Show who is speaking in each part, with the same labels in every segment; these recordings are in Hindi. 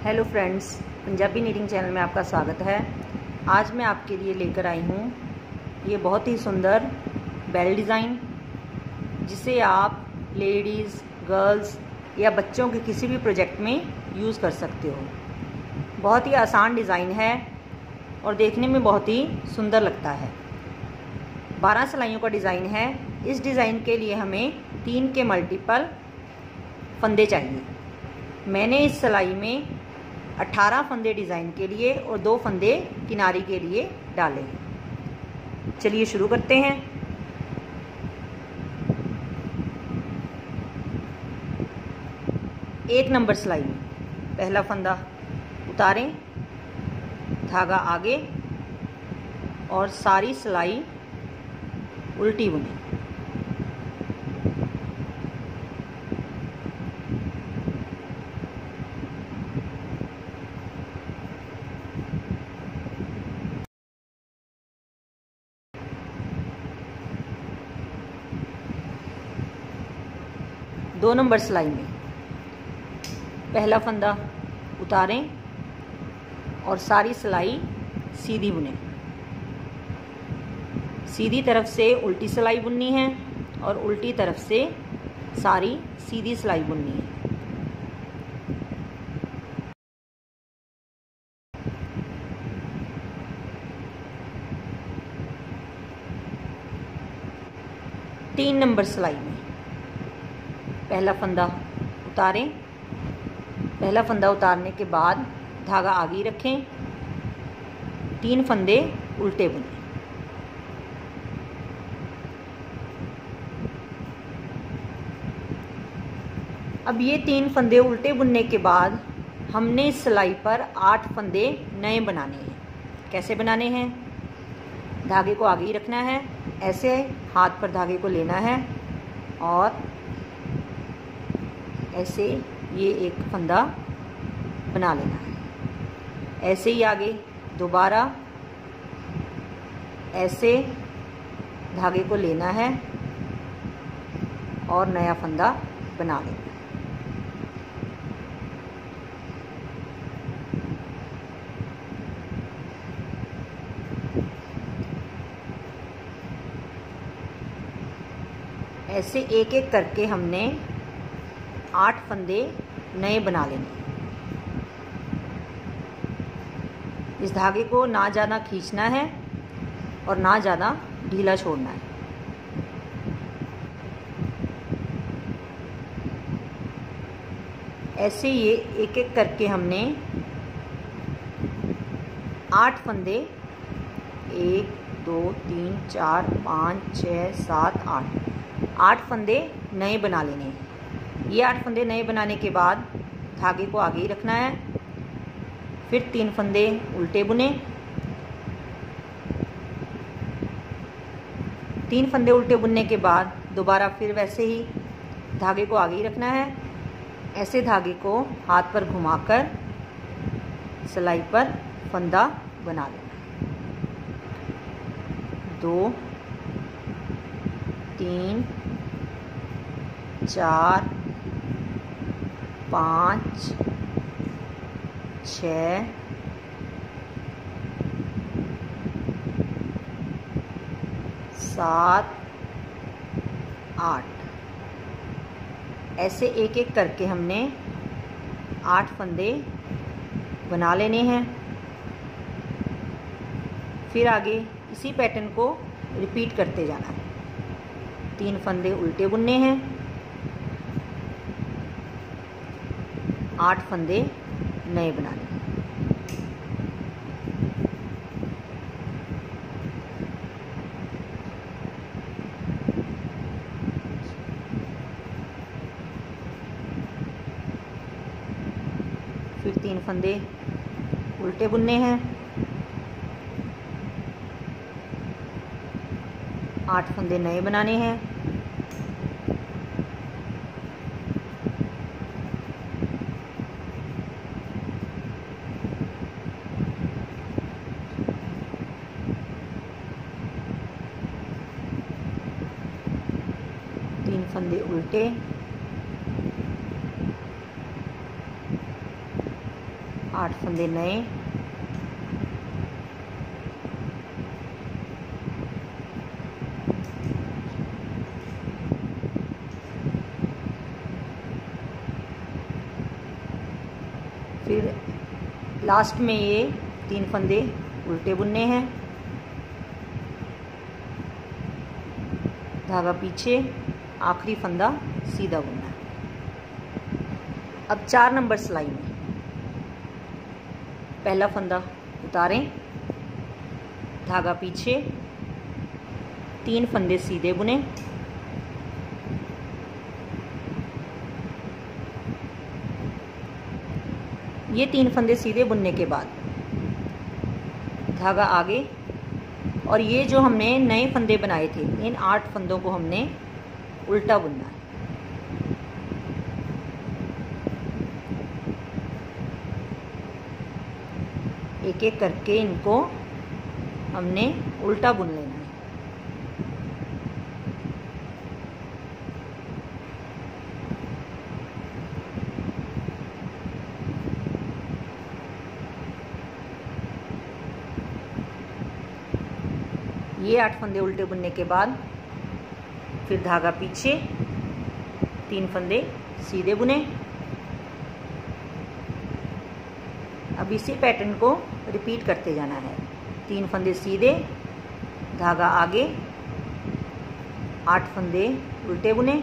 Speaker 1: Hello friends, Punjabi knitting channel में आपका स्वागत है। आज मैं आपके लिए लेकर आई हूँ ये बहुत ही सुंदर बेल डिज़ाइन, जिसे आप लेडीज़, गर्ल्स या बच्चों के किसी भी प्रोजेक्ट में यूज़ कर सकते हो। बहुत ही आसान डिज़ाइन है और देखने में बहुत ही सुंदर लगता है। 12 सिलाइयों का डिज़ाइन है। इस डिज़ाइन के लिए हमें 3 के मल्टीपल फंदे चाहिए। मैंने इस सिलाई में 18 फंदे डिज़ाइन के लिए और 2 फंदे किनारी के लिए डाले हैं। चलिए शुरू करते हैं। एक नंबर सिलाई में पहला फंदा उतारें, धागा आगे और सारी सिलाई उल्टी बुनें। दो नंबर सिलाई में पहला फंदा उतारें और सारी सिलाई सीधी बुनें। सीधी तरफ से उल्टी सिलाई बुननी है और उल्टी तरफ से सारी सीधी सिलाई बुननी है। तीन नंबर सिलाई में पहला फंदा उतारें। पहला फंदा उतारने के बाद धागा आगे रखें, 3 फंदे उल्टे बुनें। अब ये 3 फंदे उल्टे बुनने के बाद हमने इस सिलाई पर 8 फंदे नए बनाने हैं। कैसे बनाने हैं? धागे को आगे ही रखना है, ऐसे हाथ पर धागे को लेना है और ऐसे ये एक फंदा बना लेना है। ऐसे ही आगे दोबारा ऐसे धागे को लेना है और नया फंदा बना लेना है। ऐसे एक एक करके हमने 8 फंदे नए बना लेने। इस धागे को ना ज़्यादा खींचना है और ना ज़्यादा ढीला छोड़ना है। ऐसे ये एक एक करके हमने 8 फंदे 1 2 3 4 5 6 7 8 फंदे नए बना लेने हैं। ये 8 फंदे नए बनाने के बाद धागे को आगे ही रखना है। फिर 3 फंदे उल्टे बुने। 3 फंदे उल्टे बुनने के बाद दोबारा फिर वैसे ही धागे को आगे ही रखना है। ऐसे धागे को हाथ पर घुमाकर सिलाई पर फंदा बना लेना है। 2 3 4 5 6 7 8 ऐसे एक एक करके हमने 8 फंदे बना लेने हैं। फिर आगे इसी पैटर्न को रिपीट करते जाना है। 3 फंदे उल्टे बुनने हैं, 8 फंदे नए बनाने हैं। फिर 3 फंदे उल्टे बुनने हैं, 8 फंदे नए बनाने हैं। फंदे उल्टे, 8 फंदे नए, फिर लास्ट में ये 3 फंदे उल्टे बुनने हैं, धागा पीछे, आखिरी फंदा सीधा बुनना है। अब 4 नंबर सिलाई में पहला फंदा उतारें, धागा पीछे, 3 फंदे सीधे बुने, ये 3 फंदे सीधे बुनने के बाद धागा आगे, और ये जो हमने नए फंदे बनाए थे इन 8 फंदों को हमने उल्टा बुनना है। एक एक करके इनको हमने उल्टा बुन लेना है। ये 8 फंदे उल्टे बुनने के बाद फिर धागा पीछे, 3 फंदे सीधे बुने। अब इसी पैटर्न को रिपीट करते जाना है। 3 फंदे सीधे, धागा आगे, 8 फंदे उल्टे बुने,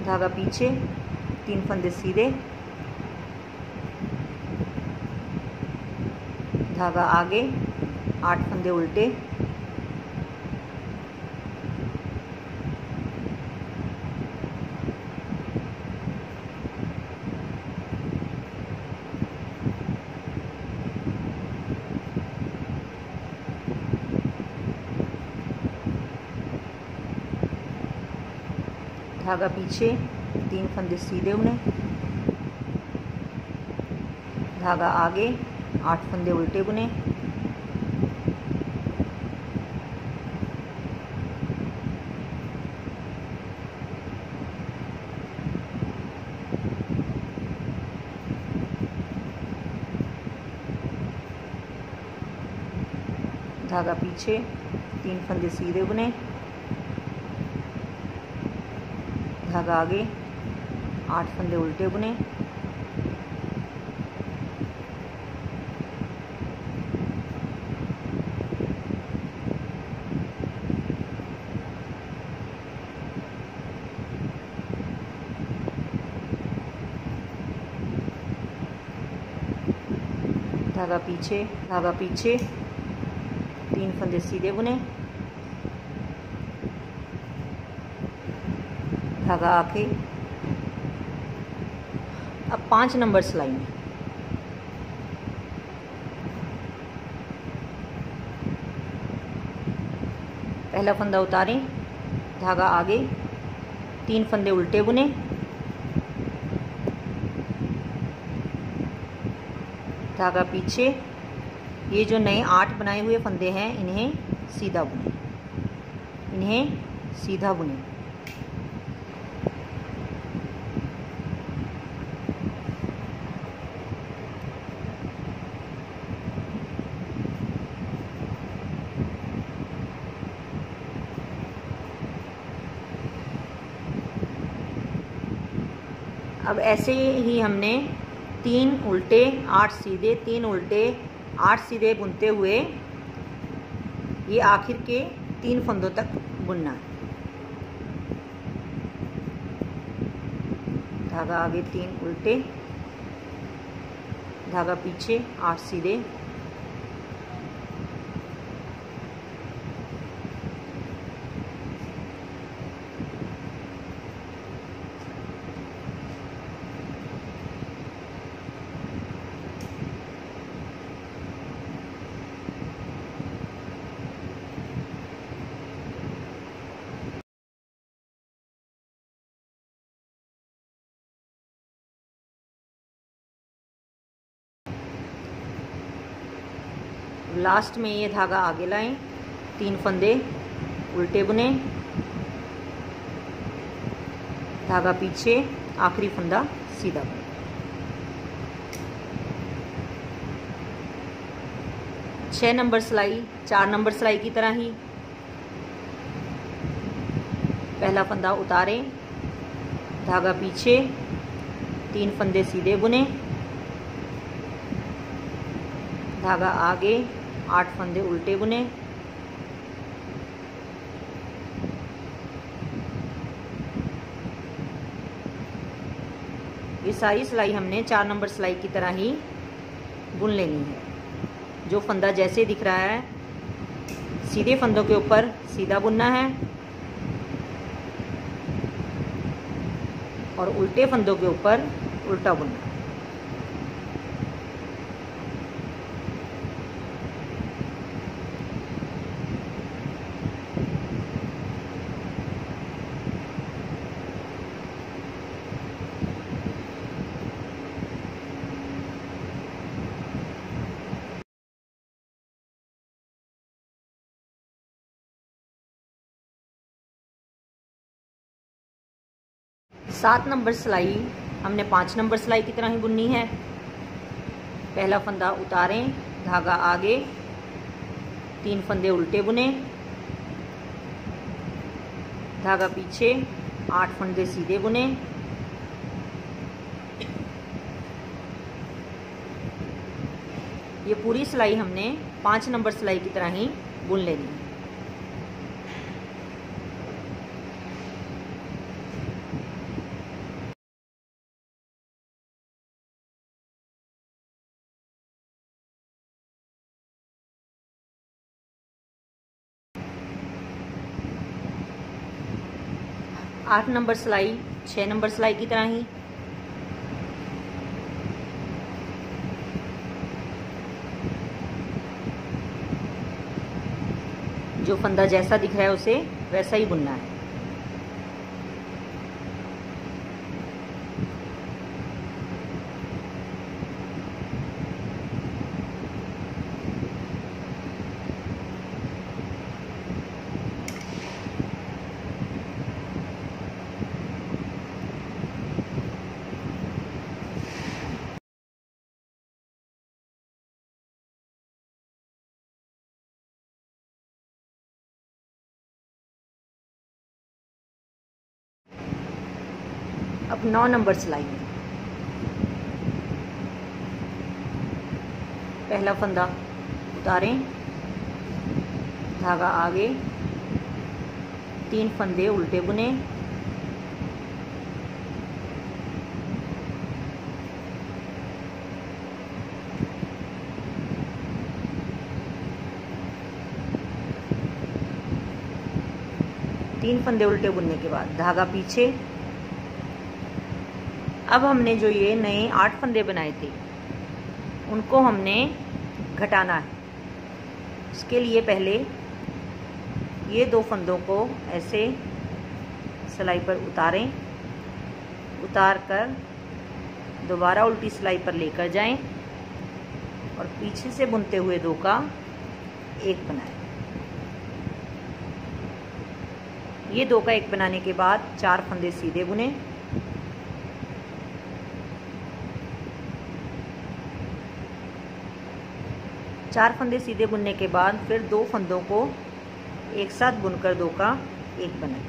Speaker 1: धागा पीछे, 3 फंदे सीधे, धागा आगे, 8 फंदे उल्टे, धागा पीछे, 3 फंदे सीधे बुने, धागा आगे, 8 फंदे उल्टे बुने, धागा पीछे, 3 फंदे सीधे बुने, धागा आगे, 8 फंदे उल्टे बुने, धागा पीछे, 3 फंदे सीधे बुने, धागा आगे। अब 5 नंबर सिलाई में पहला फंदा उतारें, धागा आगे, 3 फंदे उल्टे बुने, धागा पीछे, ये जो नए 8 बनाए हुए फंदे हैं इन्हें सीधा बुने, अब ऐसे ही हमने 3 उल्टे 8 सीधे, 3 उल्टे 8 सीधे बुनते हुए ये आखिर के 3 फंदों तक बुनना है। धागा आगे, 3 उल्टे, धागा पीछे, 8 सीधे, लास्ट में ये धागा आगे लाएं, 3 फंदे उल्टे बुने, धागा पीछे, आखिरी फंदा सीधा बुने। छह नंबर सिलाई 4 नंबर सिलाई की तरह ही पहला फंदा उतारें, धागा पीछे, 3 फंदे सीधे बुने, धागा आगे, 8 फंदे उल्टे बुने, ये सारी सिलाई हमने 4 नंबर सिलाई की तरह ही बुन लेनी है। जो फंदा जैसे दिख रहा है सीधे फंदों के ऊपर सीधा बुनना है और उल्टे फंदों के ऊपर उल्टा बुनना है। सात नंबर सिलाई हमने 5 नंबर सिलाई की तरह ही बुननी है। पहला फंदा उतारें, धागा आगे, 3 फंदे उल्टे बुने, धागा पीछे, 8 फंदे सीधे बुने, ये पूरी सिलाई हमने 5 नंबर सिलाई की तरह ही बुन लेनी है। आठ नंबर सिलाई 6 नंबर सिलाई की तरह ही जो फंदा जैसा दिख रहा है उसे वैसा ही बुनना है। अब 9 नंबर सिलाई में पहला फंदा उतारें, धागा आगे, 3 फंदे उल्टे बुने, तीन फंदे उल्टे बुनने के बाद धागा पीछे। अब हमने जो ये नए 8 फंदे बनाए थे उनको हमने घटाना है। इसके लिए पहले ये 2 फंदों को ऐसे सिलाई पर उतारें, उतार कर दोबारा उल्टी सिलाई पर लेकर जाएं और पीछे से बुनते हुए 2 का 1 बनाएं। ये 2 का 1 बनाने के बाद 4 फंदे सीधे बुने, चार फंदे सीधे बुनने के बाद फिर 2 फंदों को एक साथ बुनकर 2 का 1 बनाएं।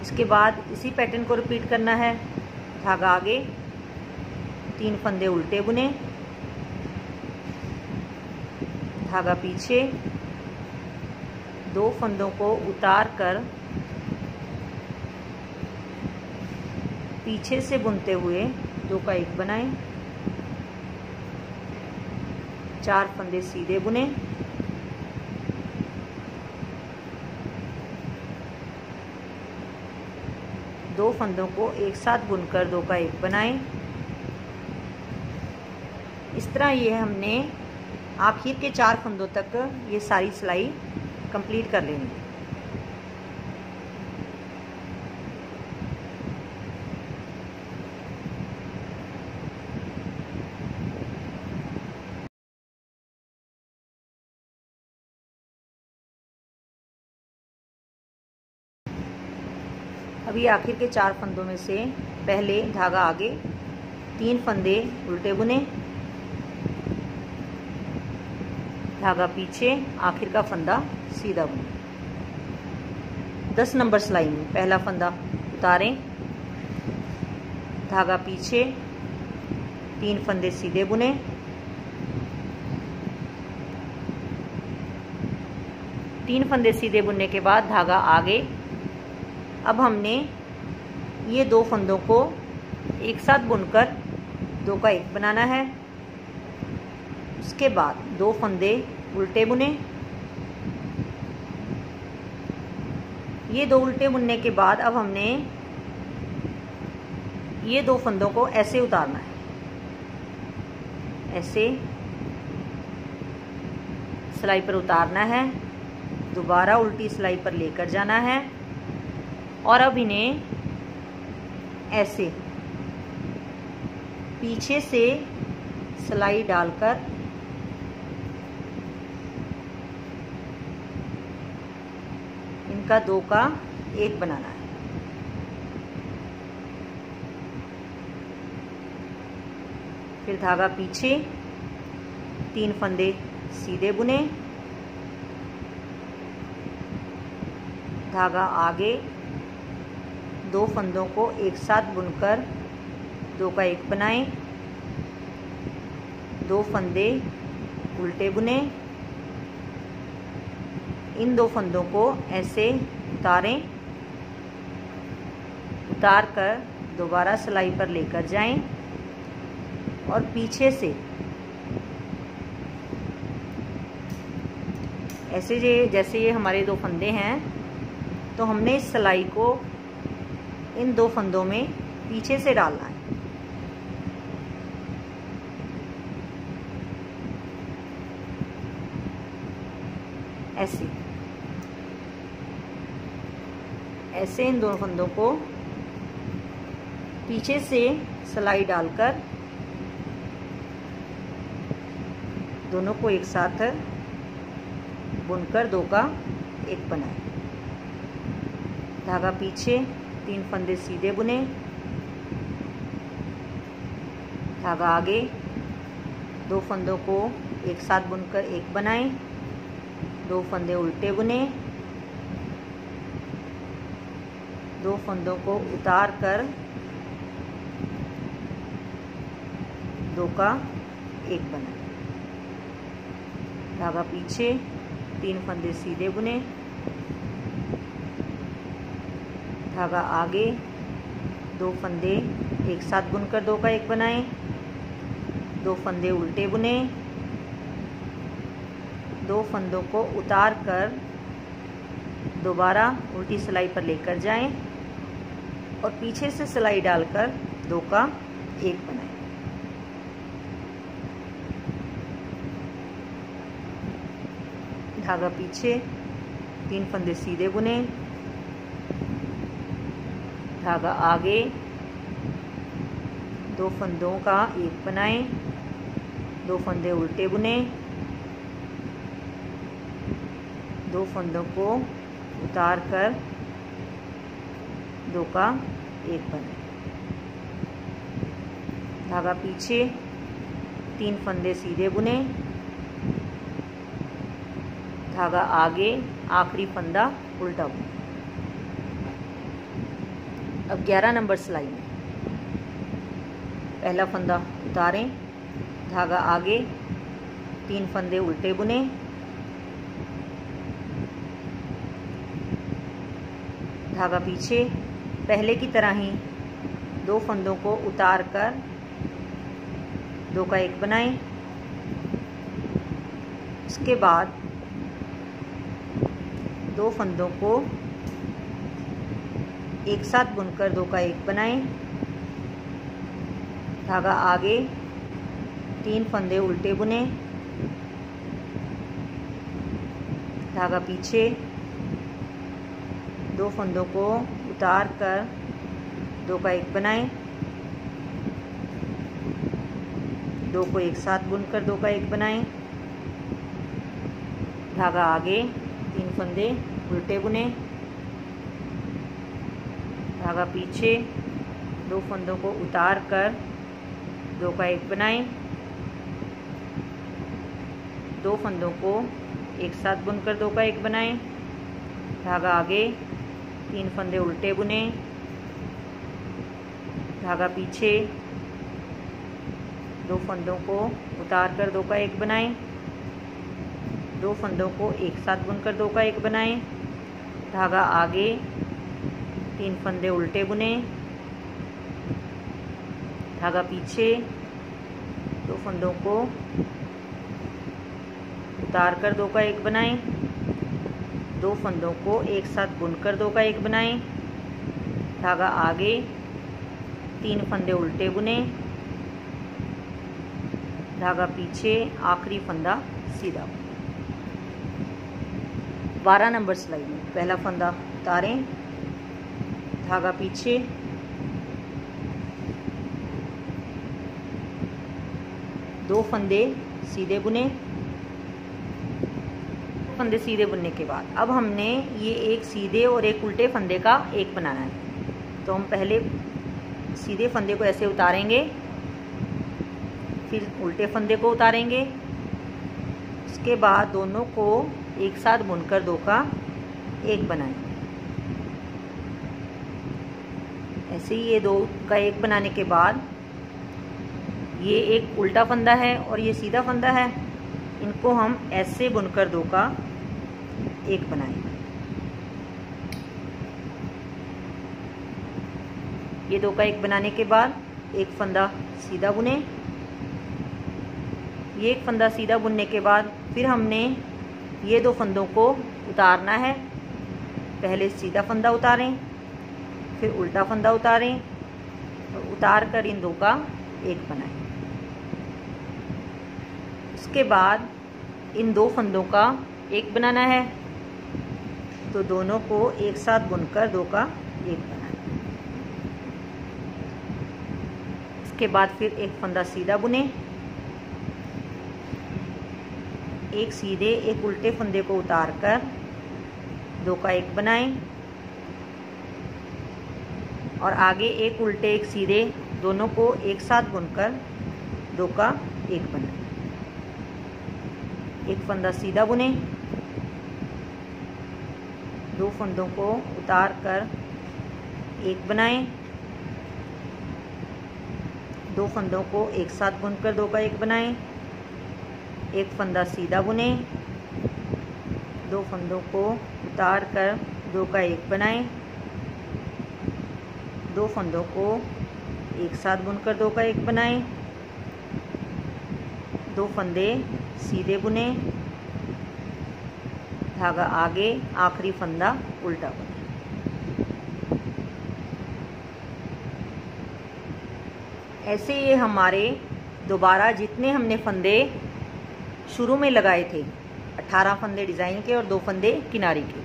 Speaker 1: इसके बाद इसी पैटर्न को रिपीट करना है। धागा आगे, 3 फंदे उल्टे बुने, धागा पीछे, 2 फंदों को उतार कर पीछे से बुनते हुए 2 का 1 बनाएं, 4 फंदे सीधे बुने, दो फंदों को एक साथ बुनकर 2 का 1 बनाएं। इस तरह ये हमने आखिर के 4 फंदों तक ये सारी सिलाई कंप्लीट कर लेनी है। अभी आखिर के 4 फंदों में से पहले धागा आगे, 3 फंदे उल्टे बुने, धागा पीछे, आखिर का फंदा सीधा बुने। 10 नंबर सिलाई में पहला फंदा उतारें, धागा पीछे, 3 फंदे सीधे बुने, तीन फंदे सीधे बुनने के बाद धागा आगे। अब हमने ये 2 फंदों को एक साथ बुनकर 2 का 1 बनाना है। उसके बाद 2 फंदे उल्टे बुने। ये 2 उल्टे बुनने के बाद अब हमने ये 2 फंदों को ऐसे उतारना है, ऐसे सिलाई पर उतारना है, दोबारा उल्टी सिलाई पर लेकर जाना है और अब इन्हें ऐसे पीछे से सिलाई डालकर इनका 2 का 1 बनाना है। फिर धागा पीछे, 3 फंदे सीधे बुने, धागा आगे, 2 फंदों को एक साथ बुनकर 2 का 1 बनाएं, 2 फंदे उल्टे बुने, इन 2 फंदों को ऐसे उतारें, उतार कर दोबारा सिलाई पर लेकर जाएं और पीछे से ऐसे जैसे ये हमारे 2 फंदे हैं तो हमने इस सिलाई को इन 2 फंदों में पीछे से डालना है। ऐसे ऐसे इन 2 फंदों को पीछे से सिलाई डालकर दोनों को एक साथ बुनकर 2 का 1 बनाएं। धागा पीछे, 3 फंदे सीधे बुने, धागा आगे, 2 फंदों को एक साथ बुनकर 1 बनाएं, 2 फंदे उल्टे बुने, 2 फंदों को उतार कर 2 का 1 बनाएं। धागा पीछे, 3 फंदे सीधे बुने, धागा आगे, 2 फंदे एक साथ बुनकर 2 का 1 बनाएं, 2 फंदे उल्टे बुने, 2 फंदों को उतार कर दोबारा उल्टी सिलाई पर लेकर जाएं और पीछे से सिलाई डालकर 2 का 1 बनाएं। धागा पीछे, 3 फंदे सीधे बुने, धागा आगे, 2 फंदों का 1 बनाएं, 2 फंदे उल्टे बुने, 2 फंदों को उतार कर 2 का 1 बनाएं। धागा पीछे, 3 फंदे सीधे बुने, धागा आगे, आखिरी फंदा उल्टा बुने। अब 11 नंबर सिलाई में पहला फंदा उतारें, धागा आगे, 3 फंदे उल्टे बुने, धागा पीछे, पहले की तरह ही 2 फंदों को उतार कर 2 का 1 बनाएं। इसके बाद 2 फंदों को एक साथ बुनकर 2 का 1 बनाएं, धागा आगे, 3 फंदे उल्टे बुने, धागा पीछे, 2 फंदों को उतार कर 2 का 1 बनाएं, 2 को एक साथ बुनकर 2 का 1 बनाएं, धागा आगे, 3 फंदे उल्टे बुने, धागा पीछे, 2 फंदों को उतार कर 2 का 1 बनाएं, 2 फंदों को एक साथ बुनकर 2 का 1 बनाएं, धागा आगे, 3 फंदे उल्टे बुने, धागा पीछे, 2 फंदों को उतार कर 2 का 1 बनाएं, 2 फंदों को एक साथ बुनकर 2 का 1 बनाएं, धागा आगे, 3 फंदे उल्टे बुने, धागा पीछे, 2 फंदों को उतार कर 2 का 1 बनाएं, 2 फंदों को एक साथ बुनकर 2 का 1 बनाएं, धागा आगे, 3 फंदे उल्टे बुने, धागा पीछे, आखिरी फंदा सीधा। 12 नंबर सिलाई में पहला फंदा उतारें, धागा पीछे, दो फंदे सीधे बुने, फंदे सीधे बुनने के बाद अब हमने ये एक सीधे और एक उल्टे फंदे का एक बनाना है। तो हम पहले सीधे फंदे को ऐसे उतारेंगे, फिर उल्टे फंदे को उतारेंगे, उसके बाद दोनों को एक साथ बुनकर 2 का 1 बनाएंगे। ऐसे ही ये 2 का 1 बनाने के बाद ये एक उल्टा फंदा है और ये सीधा फंदा है, इनको हम ऐसे बुनकर 2 का 1 बनाएंगे। ये 2 का 1 बनाने के बाद एक फंदा सीधा बुने, ये एक फंदा सीधा बुनने के बाद फिर हमने ये 2 फंदों को उतारना है। पहले सीधा फंदा उतारें, फिर उल्टा फंदा उतारें और उतार कर इन 2 का 1 बनाएं। उसके बाद इन 2 फंदों का 1 बनाना है, तो दोनों को एक साथ बुनकर 2 का 1 बनाएं। इसके बाद फिर एक फंदा सीधा बुने, एक सीधे एक उल्टे फंदे को उतार कर 2 का 1 बनाएं और आगे एक उल्टे एक सीधे दोनों को एक साथ बुनकर 2 का 1 बनाएं। एक फंदा सीधा बुने, 2 फंदों को उतार कर 1 बनाएं, 2 फंदों को एक साथ बुनकर 2 का 1 बनाएं, एक फंदा सीधा बुने, 2 फंदों को उतार कर 2 का 1 बनाएं, 2 फंदों को एक साथ बुनकर 2 का 1 बनाएं, 2 फंदे सीधे बुने, धागा आगे, आखिरी फंदा उल्टा बुने। ऐसे ये हमारे दोबारा जितने हमने फंदे शुरू में लगाए थे, 18 फंदे डिज़ाइन के और 2 फंदे किनारी के,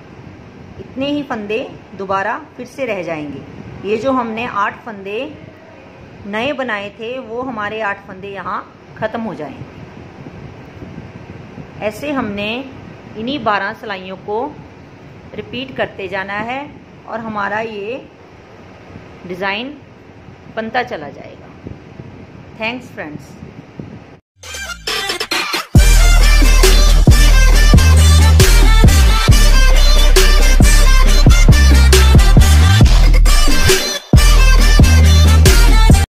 Speaker 1: इतने ही फंदे दोबारा फिर से रह जाएंगे। ये जो हमने 8 फंदे नए बनाए थे वो हमारे 8 फंदे यहाँ ख़त्म हो जाएंगे। ऐसे हमने इन्हीं 12 सिलाइयों को रिपीट करते जाना है और हमारा ये डिज़ाइन बनता चला जाएगा। Thanks friends.